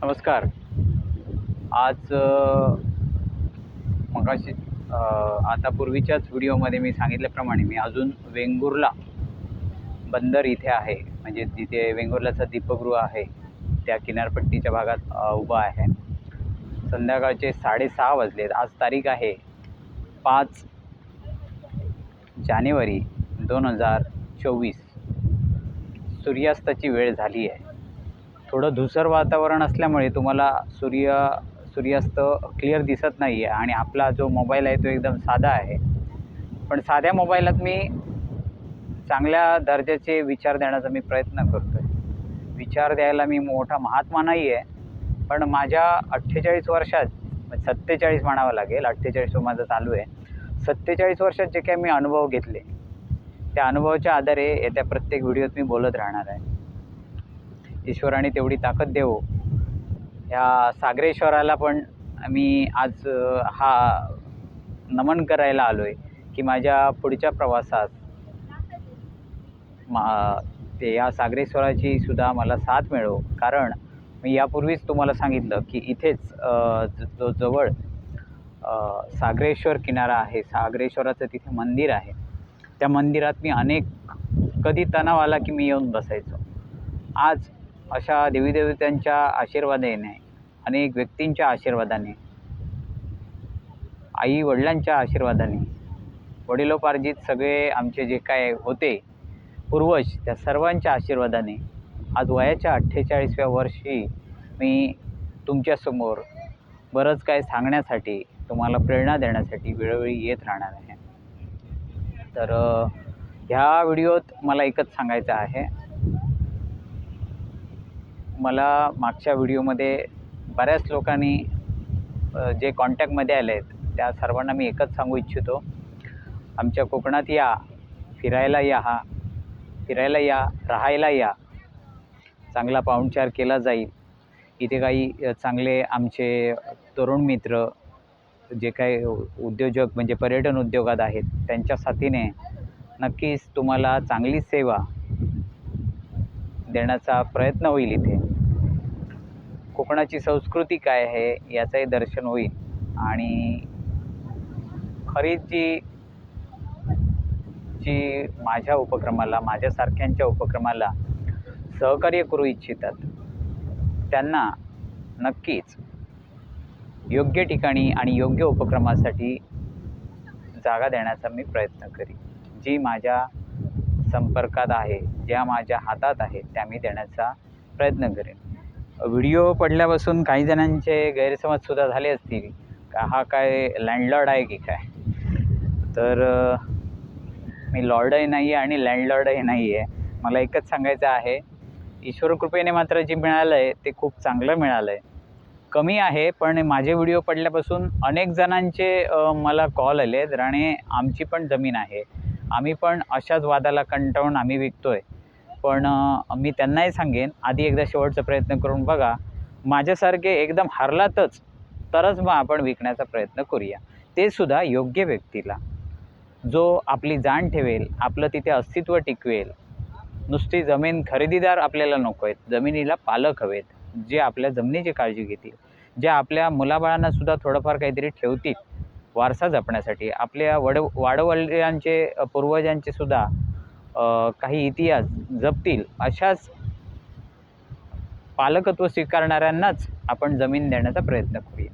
नमस्कार. आज मगाशी आता पूर्वीच्याच व्हिडिओमध्ये मी सांगितल्याप्रमाणे मी अजून वेंगुर्ला बंदर इथे आहे. म्हणजे तिथे वेंगुर्लाचं दीपगृह आहे, त्या किनारपट्टीच्या भागात उभा आहे. संध्याकाळचे 6:30 वाजलेत. आज तारीख आहे 5 जानेवारी 2024. सूर्यास्ताची वेळ झाली आहे. थोडं धुसर वातावरण असल्यामुळे तुम्हाला सूर्यास्त क्लिअर दिसत नाही आहे. आणि आपला जो मोबाईल आहे तो एकदम साधा आहे. पण साध्या मोबाईलात मी चांगल्या दर्जाचे विचार देण्याचा मी प्रयत्न करतो आहे. विचार द्यायला मी मोठा महात्मा नाही आहे, पण माझ्या 48 वर्षात 47 म्हणावं लागेल, 48 माझं चालू आहे. 47 वर्षात जे काही मी अनुभव घेतले, त्या अनुभवाच्या आधारे येत्या प्रत्येक व्हिडिओत मी बोलत राहणार आहे. ईश्वराने तेवढी ताकद देवो. ह्या सागरेश्वराला पण मी आज नमन करायला आलो आहे की माझ्या पुढच्या प्रवासात ते या सागरेश्वराची सुद्धा मला साथ मिळो. कारण मी यापूर्वीच तुम्हाला सांगितलं की इथेच जो जवळ सागरेश्वर किनारा आहे, सागरेश्वराचं तिथे मंदिर आहे. त्या मंदिरात मी कधी तणाव आला की मी येऊन बसायचो. आज अशा देवीदेवतांच्या आशीर्वादाने, अनेक व्यक्तींच्या आशीर्वादाने, आई वडिलांच्या आशीर्वादाने, वडिलोपार्जित सगळे आमचे जे काय होते पूर्वज, त्या सर्वांच्या आशीर्वादाने आज वयाच्या 48व्या वर्षी मी तुमच्यासमोर बरंच काय सांगण्यासाठी, तुम्हाला प्रेरणा देण्यासाठी वेळोवेळी येत राहणार आहे. तर ह्या व्हिडिओत मला एकच सांगायचं आहे. मला मागच्या व्हिडिओमध्ये बऱ्याच लोकांनी जे कॉन्टॅक्टमध्ये आले आहेत त्या सर्वांना मी एकच सांगू इच्छितो. आमच्या कोकणात या, फिरायला या, राहायला या. चांगला पाहुणचार केला जाईल. इथे काही चांगले आमचे तरुण मित्र जे काही उद्योजक म्हणजे पर्यटन उद्योगात आहेत, त्यांच्या साथीने नक्कीच तुम्हाला चांगली सेवा देण्याचा प्रयत्न होईल. इथे कोकणाची संस्कृती काय आहे याचंही दर्शन होईल. आणि खरीच जी माझ्या उपक्रमाला, माझ्यासारख्यांच्या उपक्रमाला सहकार्य करू इच्छितात त्यांना नक्कीच योग्य ठिकाणी आणि योग्य उपक्रमासाठी जागा देण्याचा मी प्रयत्न करीन. जी माझ्या संपर्कात आहे, ज्या माझ्या हातात आहे, त्या मी देण्याचा प्रयत्न करेन. व्हिडिओ पडल्यापासून काही जणांचे गैरसमजसुद्धा झाले असतील का हा काय लँडलॉर्ड आहे की काय. तर मी लॉर्डही नाही आहे आणि लँडलॉर्डही नाही आहे. मला एकच सांगायचं आहे, ईश्वरकृपेने मात्र जे मिळालं आहे ते खूप चांगलं मिळालं आहे. कमी आहे, पण माझे व्हिडिओ पडल्यापासून अनेक जणांचे मला कॉल आले आहेत. आणि आमची पण जमीन आहे, आम्ही पण अशाच वादाला कंटाळून आम्ही विकतो आहे. पण मी त्यांनाही सांगेन, आधी एकदा शेवटचा प्रयत्न करून बघा. माझ्यासारखे एकदम हरलातच तरच मग आपण विकण्याचा प्रयत्न करूया. ते सुद्धा योग्य व्यक्तीला, जो आपली जाण ठेवेल, आपलं तिथे अस्तित्व टिकवेल. नुसती जमीन खरेदीदार आपल्याला नको आहेत, जमिनीला पालक हवेत, जे आपल्या जमिनीची काळजी घेतील, जे आपल्या मुलाबाळांनासुद्धा थोडंफार काहीतरी ठेवतील वारसा जपण्यासाठी. आपल्या वाडवडिलांचे, पूर्वजांचे सुद्धा काही इतिहास जपतील, अशाच पालकत्व स्वीकारणाऱ्यांनाच आपण जमीन देण्याचा प्रयत्न करूया.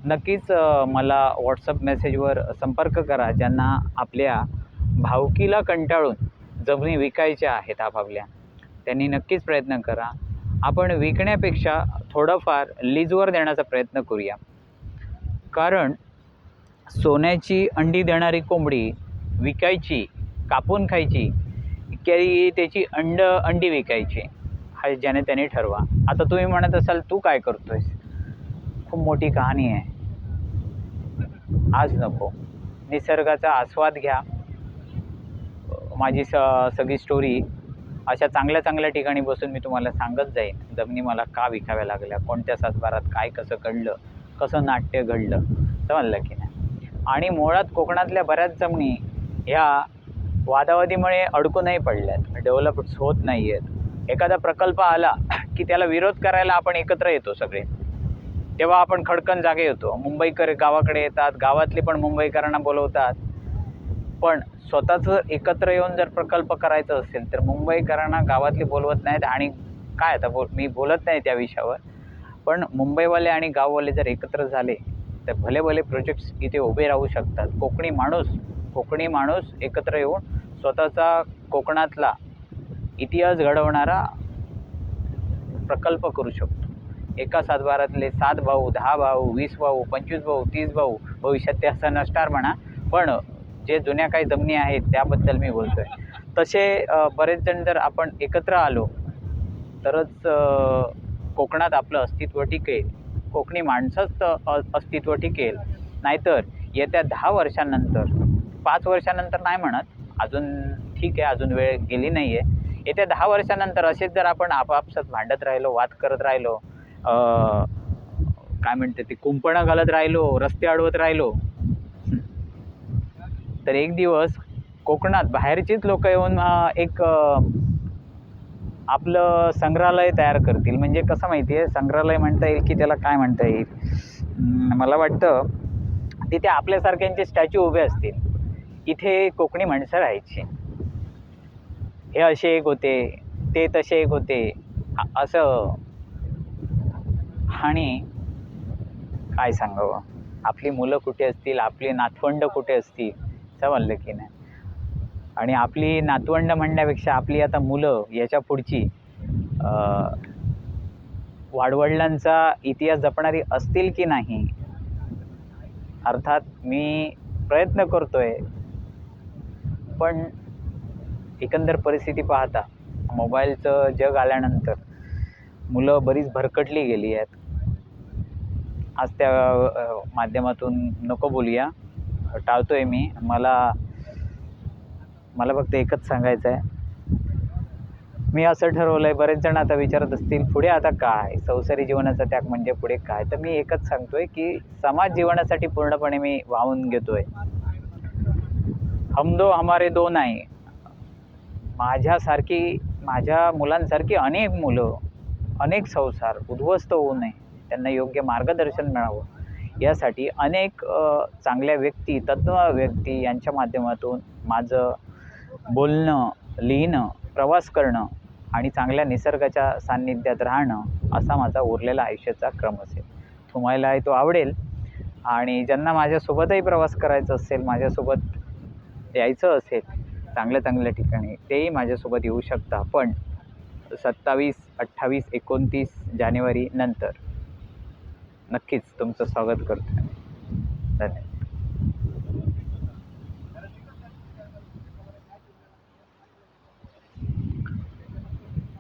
नक्कीच मला व्हॉट्सअप मेसेजवर संपर्क करा. ज्यांना आपल्या भावकीला कंटाळून जमिनी विकायच्या आहेत आपापल्या, त्यांनी नक्कीच प्रयत्न करा. आपण विकण्यापेक्षा थोडंफार लीजवर देण्याचा प्रयत्न करूया. कारण सोन्याची अंडी देणारी कोंबडी विकायची, कापून खायची की त्याची अंडी विकायची, हा ज्याने त्याने ठरवा. आता तुम्ही म्हणत असाल तू काय करतोयस, खूप मोठी कहाणी आहे. आज नको, निसर्गाचा आस्वाद घ्या. माझी सगळी स्टोरी अशा चांगल्या ठिकाणी बसून मी तुम्हाला सांगत जाईन. जमिनी मला का विकाव्या लागल्या, कोणत्या सातबारात काय कसं घडलं, कसं नाट्य घडलं, समजलं की नाही. आणि मुळात कोकणातल्या बऱ्याच जमिनी ह्या वादावादीमुळे अडकूनही पडल्यात, डेव्हलप होत नाही आहेत. एखादा प्रकल्प आला की त्याला विरोध करायला आपण एकत्र येतो सगळे. तेव्हा आपण खडकन जागे होतो. मुंबईकर गावाकडे येतात, गावातले पण मुंबईकरांना बोलवतात. पण स्वतःचं एकत्र येऊन जर प्रकल्प करायचा असेल तर मुंबईकरांना गावातले बोलवत नाहीत. आणि काय आता मी बोलत नाही त्या विषयावर, पण मुंबईवाले आणि गाववाले जर एकत्र झाले तर भले भले प्रोजेक्ट्स इथे उभे राहू शकतात. कोकणी माणूस एकत्र येऊन स्वतःचा कोकणातला इतिहास घडवणारा प्रकल्प करू शकतो. एका सातबारातले 7 भाऊ, 10 भाऊ, 20 भाऊ, 25 भाऊ, 30 भाऊ, भविष्यात ते असं नसणार म्हणा, पण जे जुन्या काही जमिनी आहेत त्याबद्दल मी बोलतोय. तसे बरेच जण जर आपण एकत्र आलो तरच कोकणात आपलं अस्तित्व टिकेल, कोकणी माणसाचं अस्तित्व टिकेल. नाहीतर येत्या 10 वर्षांनंतर, 5 वर्षांनंतर नाही म्हणत, अजून ठीक आहे, अजून वेळ गेली नाही आहे. येत्या 10 वर्षांनंतर असेच जर आपण आपापसात भांडत राहिलो, वाद करत राहिलो, काय म्हणते ते कुंपणं घालत राहिलो, रस्ते अडवत राहिलो, तर एक दिवस कोकणात बाहेरचीच लोक येऊन एक आपलं संग्रहालय तयार करतील. म्हणजे कसं माहिती आहे, संग्रहालय म्हणता येईल की त्याला काय म्हणता येईल, मला वाटतं तिथे आपल्यासारख्यांचे स्टॅच्यू उभे असतील. इथे कोकणी माणसं राहायची, हे असे एक होते, ते तसे एक होते, असं. आणि काय सांगावं, आपली मुलं कुठे असतील, आपली नातवंड कुठे असतील, समजलं की नाही. आणि आपली नातवंड म्हणण्यापेक्षा आपली आता मुलं, याच्या पुढची वाडवडिलांचा इतिहास जपणारी असतील की नाही. अर्थात मी प्रयत्न करतोय, पण एकंदर परिस्थिती पाहता मोबाईलचं जग आल्यानंतर मुलं बरीच भरकटली गेली आहेत. आज त्या माध्यमातून नको बोलूया, टाळतोय मी. मला फक्त एकच सांगायचं आहे. मी असं ठरवलं आहे, बरेच जण आता विचारत असतील पुढे आता काय, संसारी जीवनाचा त्याग म्हणजे पुढे काय. तर मी एकच सांगतोय की समाज जीवनासाठी पूर्णपणे मी वाहून घेतोय. हम दो हमारे दो नाही, माझ्या मुलांसारखी अनेक मुलं, अनेक संसार उद्ध्वस्त होऊ नये, त्यांना योग्य मार्गदर्शन मिळावं, यासाठी अनेक चांगल्या व्यक्ती, तज्ज्ञ व्यक्ती यांच्या माध्यमातून माझं बोलणं, लिहिणं, प्रवास करणं आणि चांगल्या निसर्गाच्या सान्निध्यात राहणं असा माझा उरलेला आयुष्याचा क्रम असेल. तुम्हालाही तो आवडेल. आणि ज्यांना माझ्यासोबतही प्रवास करायचा असेल, माझ्यासोबत यायचं असेल चांगल्या ठिकाणी, तेही माझ्यासोबत येऊ शकता. पण 27, 28, 29 जानेवारी नंतर नक्कीच तुमचं स्वागत करतो. धन्यवाद.